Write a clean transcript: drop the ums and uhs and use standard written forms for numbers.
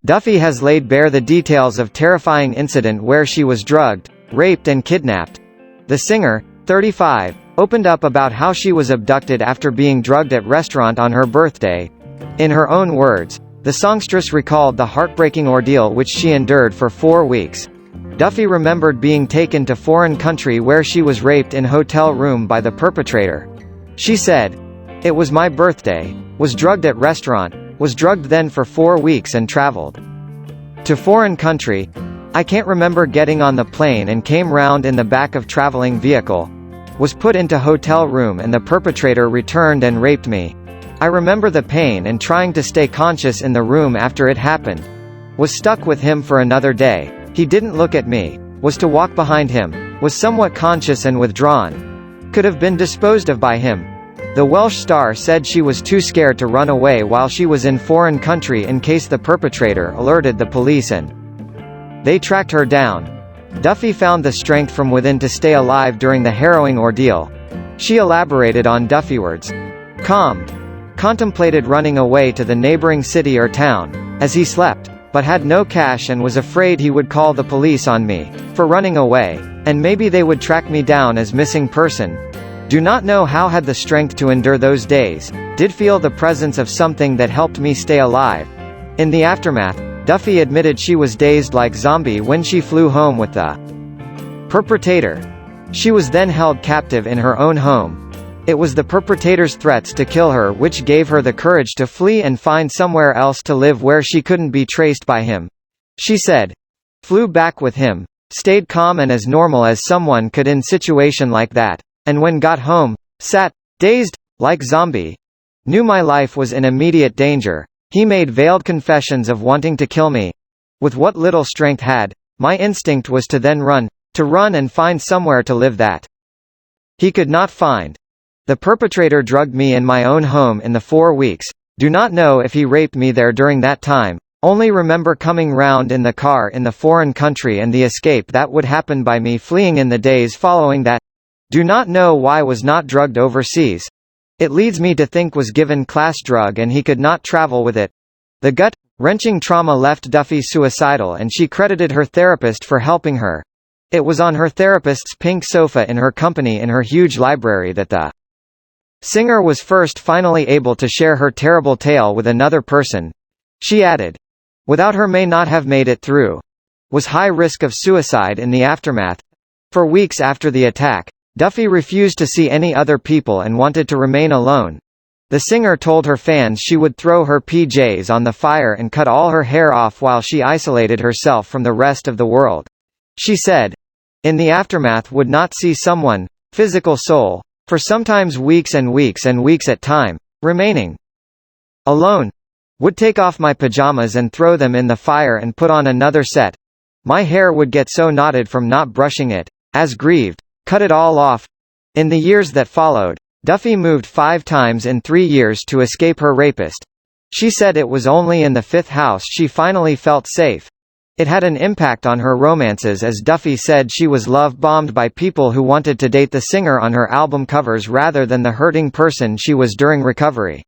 Duffy has laid bare the details of terrifying incident where she was drugged, raped and kidnapped. The singer, 35, opened up about how she was abducted after being drugged at restaurant on her birthday. In her own words, the songstress recalled the heartbreaking ordeal which she endured for 4 weeks. Duffy remembered being taken to foreign country where she was raped in hotel room by the perpetrator. She said, "It was my birthday, was drugged at restaurant, was drugged then for 4 weeks and traveled to foreign country. I can't remember getting on the plane and came round in the back of traveling vehicle. Was put into hotel room and the perpetrator returned and raped me. I remember the pain and trying to stay conscious in the room after it happened. Was stuck with him for another day. He didn't look at me. Was to walk behind him. Was somewhat conscious and withdrawn. Could have been disposed of by him." The Welsh star said she was too scared to run away while she was in foreign country in case the perpetrator alerted the police and they tracked her down. Duffy found the strength from within to stay alive during the harrowing ordeal. She elaborated on Duffy words. Calmed. Contemplated running away to the neighboring city or town, as he slept, but had no cash and was afraid he would call the police on me for running away, and maybe they would track me down as missing person. Do not know how had the strength to endure those days, did feel the presence of something that helped me stay alive. In the aftermath, Duffy admitted she was dazed like zombie when she flew home with the perpetrator. She was then held captive in her own home. It was the perpetrator's threats to kill her which gave her the courage to flee and find somewhere else to live where she couldn't be traced by him. She said, "Flew back with him, stayed calm and as normal as someone could in situation like that, and when got home, sat, dazed, like zombie. Knew my life was in immediate danger. He made veiled confessions of wanting to kill me. With what little strength had, my instinct was to then run and find somewhere to live that he could not find. The perpetrator drugged me in my own home in the 4 weeks. Do not know if he raped me there during that time. Only remember coming round in the car in the foreign country and the escape that would happen by me fleeing in the days following that. Do not know why was not drugged overseas. It leads me to think was given class drug and he could not travel with it." The gut-wrenching trauma left Duffy suicidal and she credited her therapist for helping her. It was on her therapist's pink sofa in her company in her huge library that the singer was first finally able to share her terrible tale with another person. She added, "Without her may not have made it through. Was high risk of suicide in the aftermath." For weeks after the attack, Duffy refused to see any other people and wanted to remain alone. The singer told her fans she would throw her PJs on the fire and cut all her hair off while she isolated herself from the rest of the world. She said, "In the aftermath would not see someone, physical soul, for sometimes weeks and weeks and weeks at time, remaining alone. Would take off my pajamas and throw them in the fire and put on another set. My hair would get so knotted from not brushing it, as grieved, cut it all off." In the years that followed, Duffy moved 5 times in 3 years to escape her rapist. She said it was only in the 5th house she finally felt safe. It had an impact on her romances as Duffy said she was love-bombed by people who wanted to date the singer on her album covers rather than the hurting person she was during recovery.